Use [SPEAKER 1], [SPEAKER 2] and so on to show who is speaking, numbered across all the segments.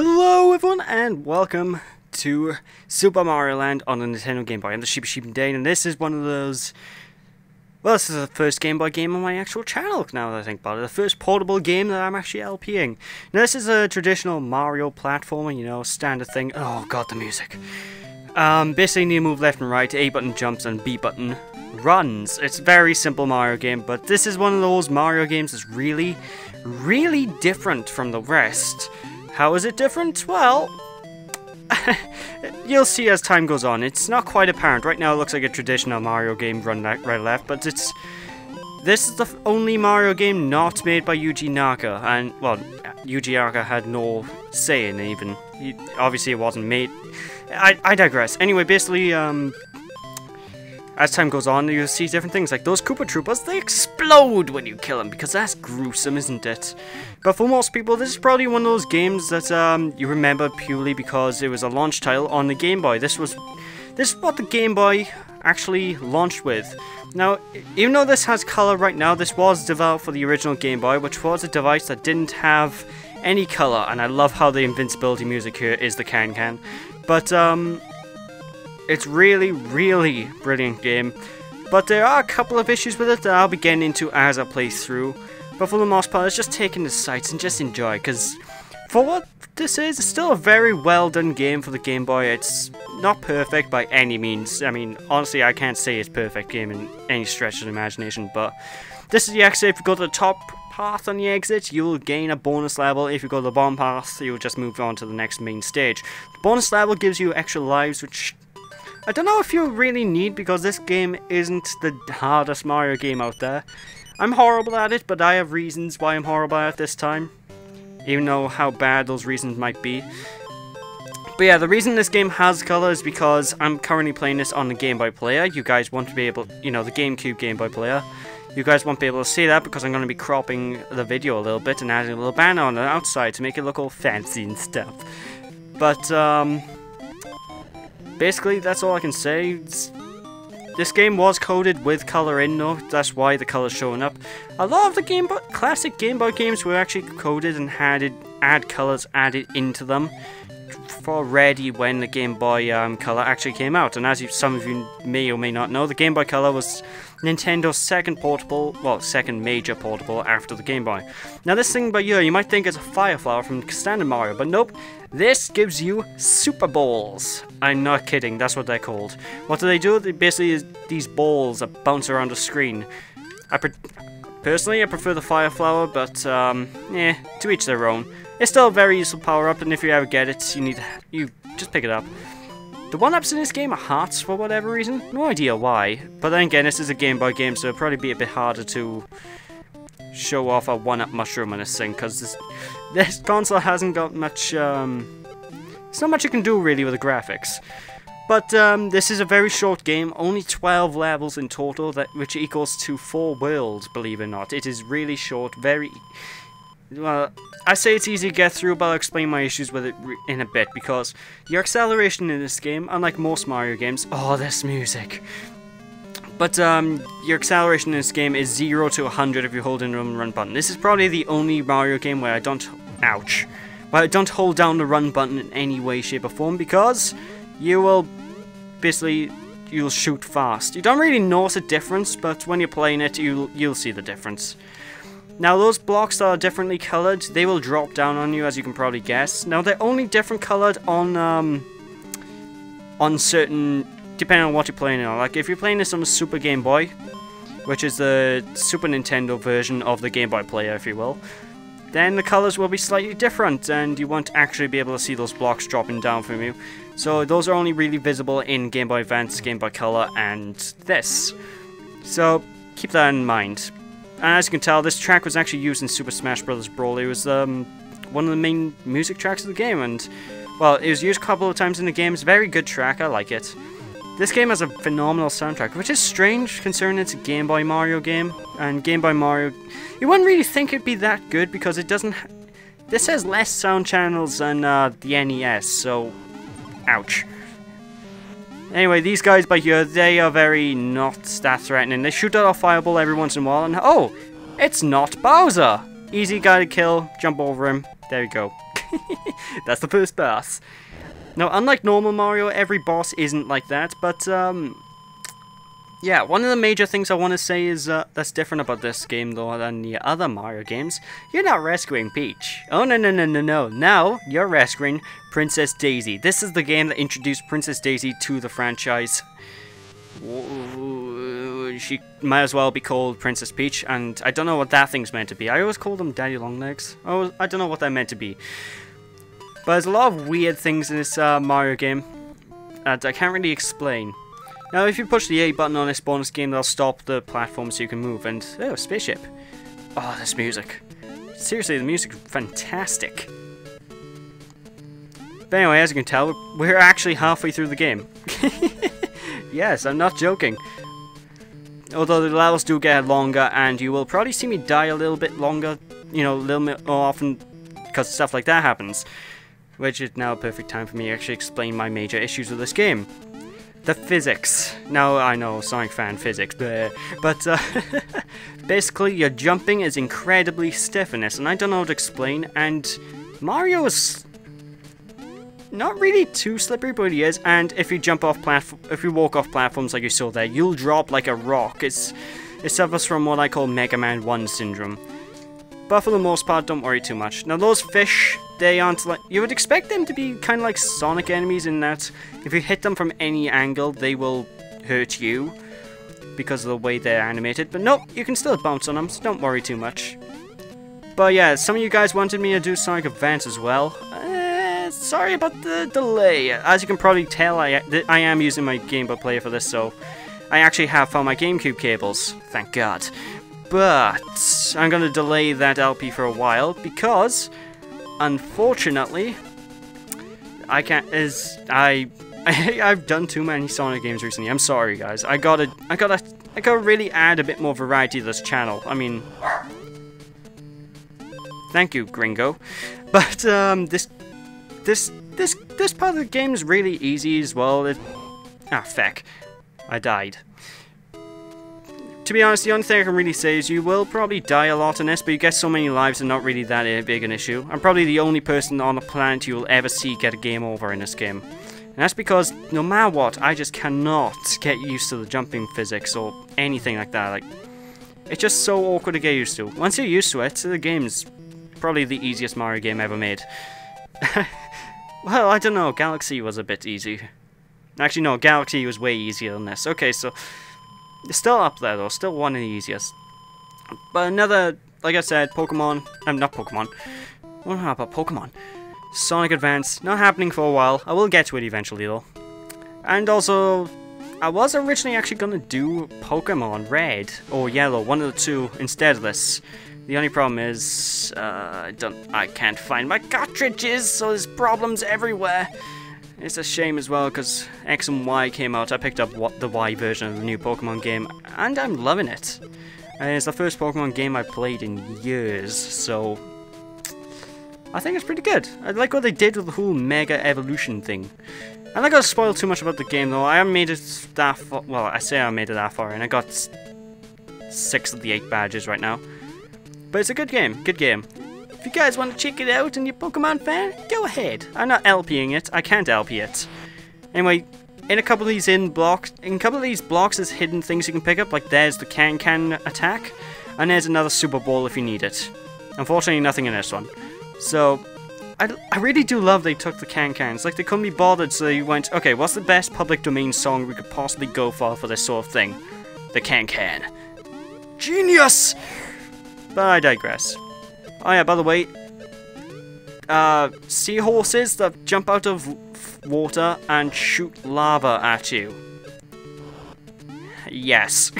[SPEAKER 1] Hello everyone and welcome to Super Mario Land on the Nintendo Game Boy. I'm the SheepNDane and this is one of those... Well, this is the first Game Boy game on my actual channel now that I think about it. The first portable game that I'm actually LPing. Now this is a traditional Mario platformer, you know, standard thing. Oh god, the music. Basically you need to move left and right, A button jumps and B button runs. It's a very simple Mario game, but this is one of those Mario games that's really different from the rest. How is it different? Well, you'll see as time goes on. It's not quite apparent. Right now it looks like a traditional Mario game run right left, but this is the only Mario game not made by Yuji Naka, and, well, Yuji Naka had no say in it even. Obviously it wasn't made. I digress. Anyway, basically, as time goes on, you'll see different things, like those Koopa Troopas, they explode when you kill them, because that's gruesome, isn't it? But for most people, this is probably one of those games that you remember purely because it was a launch title on the Game Boy. This is what the Game Boy actually launched with. Now, even though this has color right now, this was developed for the original Game Boy, which was a device that didn't have any color, and I love how the invincibility music here is the can-can. But, it's really brilliant game, but there are a couple of issues with it that I'll be getting into as I play through. But for the most part, it's just taking the sights and just enjoy, because for what this is, it's still a very well done game for the Game Boy. It's not perfect by any means. I mean, honestly, I can't say it's a perfect game in any stretch of the imagination, but this is the exit. If you go to the top path on the exit, you'll gain a bonus level. If you go to the bottom path, you'll just move on to the next main stage. The bonus level gives you extra lives, which I don't know if you really need, because this game isn't the hardest Mario game out there. I'm horrible at it, but I have reasons why I'm horrible at it this time, even though how bad those reasons might be. But yeah, the reason this game has color is because I'm currently playing this on the Game Boy player. You guys won't be able, you know, the GameCube Game Boy player. You guys won't be able to see that because I'm going to be cropping the video a little bit and adding a little banner on the outside to make it look all fancy and stuff. But, basically, that's all I can say. This game was coded with color in, though. That's why the color's showing up. A lot of the classic Game Boy games were actually coded and had colors added into them for ready when the Game Boy Color actually came out. And as some of you may or may not know, the Game Boy Color was Nintendo's second major portable after the Game Boy. Now this thing by here, you might think it's a Fire Flower from standard Mario, but nope. This gives you Super Balls. I'm not kidding, that's what they're called. What do? They basically these balls that bounce around the screen. Personally, I prefer the Fire Flower, but to each their own. It's still a very useful power-up, and if you ever get it, you just pick it up. The one-ups in this game are hearts for whatever reason. No idea why. But then again, this is a Game Boy game, so it'll probably be a bit harder to show off a one-up mushroom on this thing, because this console hasn't got much, there's not much you can do really with the graphics. But this is a very short game, only 12 levels in total, which equals to 4 worlds, believe it or not. It is really short, well, I say it's easy to get through, but I'll explain my issues with it in a bit, because your acceleration in this game, unlike most Mario games... Oh, this music! But, your acceleration in this game is 0 to 100 if you hold in the run button. This is probably the only Mario game where I don't... Ouch! Where I don't hold down the run button in any way, shape, or form, because you will... Basically, you'll shoot fast. You don't really notice a difference, but when you're playing it, you'll see the difference. Now, those blocks that are differently colored, they will drop down on you, as you can probably guess. Now, they're only different colored on certain... depending on what you're playing on. Like, if you're playing this on the Super Game Boy, which is the Super Nintendo version of the Game Boy player, if you will, then the colors will be slightly different, and you won't actually be able to see those blocks dropping down from you. So, those are only really visible in Game Boy Advance, Game Boy Color, and this. So, keep that in mind. And as you can tell, this track was actually used in Super Smash Bros. Brawl. It was one of the main music tracks of the game, and, well, it was used a couple of times in the game. It's a very good track, I like it. This game has a phenomenal soundtrack, which is strange considering it's a Game Boy Mario game, and Game Boy Mario... You wouldn't really think it'd be that good, because it doesn't... This has less sound channels than the NES, so... Ouch. Anyway, these guys by here, they are very not that threatening. They shoot out a fireball every once in a while, and oh! It's not Bowser! Easy guy to kill, jump over him. There we go. That's the first boss. Now, unlike normal Mario, every boss isn't like that, but, yeah, one of the major things I want to say is, that's different about this game, though, than the other Mario games. You're not rescuing Peach. Oh, no, no, no, no, no. Now, you're rescuing Princess Daisy. This is the game that introduced Princess Daisy to the franchise. She might as well be called Princess Peach, and I don't know what that thing's meant to be. I always call them Daddy Longlegs. Oh, I don't know what they're meant to be. But there's a lot of weird things in this Mario game that I can't really explain. Now, if you push the A button on this bonus game, they'll stop the platform so you can move. And, oh, spaceship. Oh, this music. Seriously, the music is fantastic. But anyway, as you can tell, we're actually halfway through the game. Yes, I'm not joking. Although the levels do get longer, and you will probably see me die a little bit longer, you know, a little bit more often, because stuff like that happens. Which is now a perfect time for me to actually explain my major issues with this game. The physics. Now, I know, Sonic fan physics, but basically your jumping is incredibly stiff in this, and I don't know how to explain, and Mario is not really too slippery, but he is, and if you jump off if you walk off platforms like you saw there, you'll drop like a rock. It suffers from what I call Mega Man 1 syndrome. But for the most part, don't worry too much. Now those fish, they aren't like... You would expect them to be kind of like Sonic enemies in that if you hit them from any angle, they will hurt you because of the way they're animated. But nope, you can still bounce on them, so don't worry too much. But yeah, some of you guys wanted me to do Sonic Advance as well. Sorry about the delay. As you can probably tell, I am using my Game Boy player for this, so I actually have found my GameCube cables. Thank God. But I'm going to delay that LP for a while because, unfortunately, I can't. I've done too many Sonic games recently. I'm sorry, guys. I gotta really add a bit more variety to this channel. I mean, thank you, Gringo. But this part of the game is really easy as well. Feck, I died. To be honest, the only thing I can really say is you will probably die a lot in this, but you get so many lives and not really that big an issue. I'm probably the only person on the planet you will ever see get a game over in this game. And that's because, no matter what, I just cannot get used to the jumping physics or anything like that. Like, it's just so awkward to get used to. Once you're used to it, the game's probably the easiest Mario game ever made. Well, I don't know, Galaxy was a bit easy. Actually, no, Galaxy was way easier than this. Okay, so... It's still up there though, still one of the easiest. But another, like I said, Pokemon, not Pokemon. What about Pokemon? Sonic Advance, not happening for a while. I will get to it eventually though. And also, I was originally actually going to do Pokemon Red or Yellow, one of the two, instead of this. The only problem is, I can't find my cartridges, so there's problems everywhere. It's a shame as well, because X and Y came out. I picked up the Y version of the new Pokemon game, and I'm loving it. And it's the first Pokemon game I've played in years, so... I think it's pretty good. I like what they did with the whole Mega Evolution thing. I'm not going to spoil too much about the game, though. I haven't made it that far... Well, I say I made it that far, and I got 6 of the 8 badges right now. But it's a good game. Good game. If you guys want to check it out and you're a Pokemon fan, go ahead. I'm not LPing it. I can't LP it. Anyway, in a couple of these blocks, there's hidden things you can pick up. Like there's the Can attack, and there's another Super Ball if you need it. Unfortunately, nothing in this one. So, I really do love they took the Can-Cans. Like they couldn't be bothered, so they went, okay, what's the best public domain song we could possibly go for this sort of thing? The Can-Can. Genius! But I digress. Oh yeah, by the way, seahorses that jump out of water and shoot lava at you. Yes.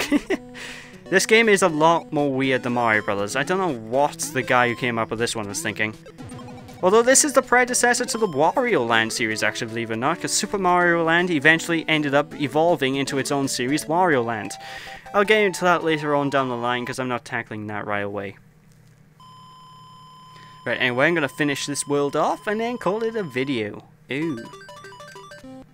[SPEAKER 1] This game is a lot more weird than Mario Brothers. I don't know what the guy who came up with this one was thinking. Although this is the predecessor to the Wario Land series, actually, believe it or not, because Super Mario Land eventually ended up evolving into its own series, Wario Land. I'll get into that later on down the line, because I'm not tackling that right away. Right, anyway, I'm going to finish this world off and then call it a video. Ooh.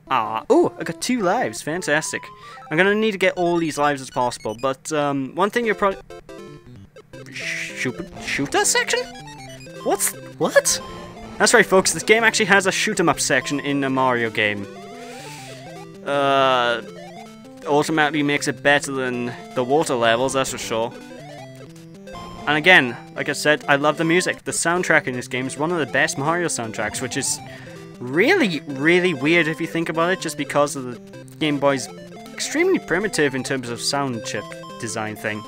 [SPEAKER 1] Oh, I got 2 lives. Fantastic. I'm going to need to get all these lives as possible, but one thing you're probably... Shooter section? What? That's right, folks, this game actually has a shoot-'em-up section in a Mario game. Automatically makes it better than the water levels, that's for sure. And again, like I said, I love the music. The soundtrack in this game is one of the best Mario soundtracks, which is really, really weird if you think about it, just because of the Game Boy's extremely primitive in terms of sound chip design thing.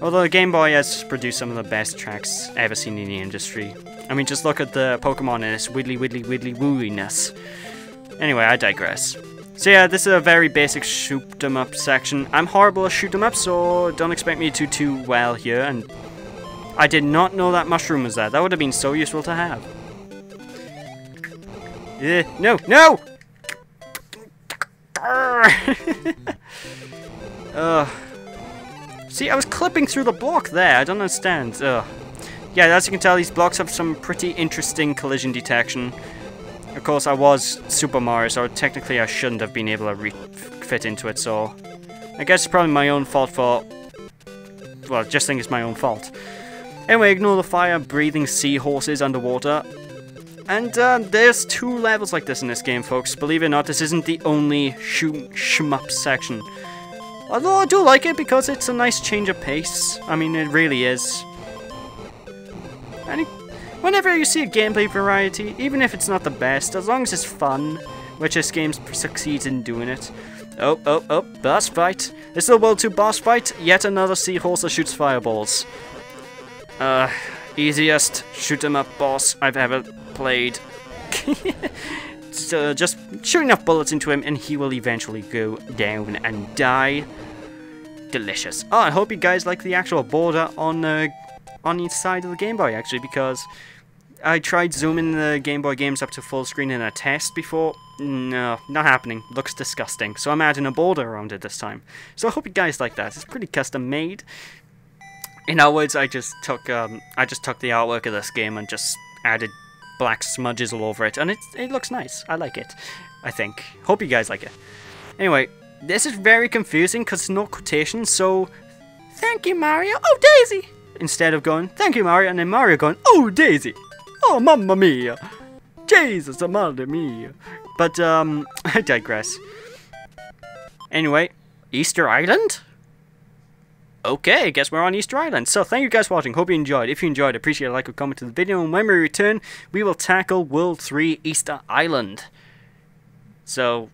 [SPEAKER 1] Although the Game Boy has produced some of the best tracks ever seen in the industry. I mean, just look at the Pokemon and its widdly widdly widdly wooiness. Anyway, I digress. So yeah, this is a very basic shoot-'em-up section. I'm horrible at shoot-'em-up, so don't expect me to do too well here. And I did not know that mushroom was there. That would have been so useful to have. No, no! See, I was clipping through the block there. I don't understand. Yeah, as you can tell, these blocks have some pretty interesting collision detection. Of course, I was Super Mario, so technically I shouldn't have been able to fit into it, so I guess it's probably my own fault for... Well, I just think it's my own fault. Anyway, ignore the fire-breathing seahorses underwater. And there's 2 levels like this in this game, folks. Believe it or not, this isn't the only shoot-'em-up section. Although I do like it because it's a nice change of pace. I mean, it really is. And whenever you see a gameplay variety, even if it's not the best, as long as it's fun, which this game succeeds in doing it. Oh, boss fight. This is the World 2 boss fight. Yet another seahorse that shoots fireballs. Easiest shoot-'em-up boss I've ever played. So just shoot enough bullets into him and he will eventually go down and die. Delicious. Oh, I hope you guys like the actual border on each side of the Game Boy, actually, because I tried zooming the Game Boy games up to full screen in a test before. No, not happening. Looks disgusting. So I'm adding a border around it this time. So I hope you guys like that. It's pretty custom made. In other words, I just took the artwork of this game and just added black smudges all over it, and it looks nice. I like it, I think. Hope you guys like it. Anyway, this is very confusing because there's no quotation, so thank you, Mario. Oh, Daisy! Instead of going, thank you, Mario, and then Mario going, oh, Daisy! Oh, mamma mia! Jesus, mamma mia! But, I digress. Anyway, Easter Island? Okay, I guess we're on Easter Island. So, thank you guys for watching. Hope you enjoyed. If you enjoyed, appreciate a like or comment to the video. And when we return, we will tackle World 3 Easter Island. So,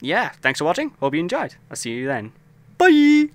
[SPEAKER 1] yeah, thanks for watching. Hope you enjoyed. I'll see you then. Bye!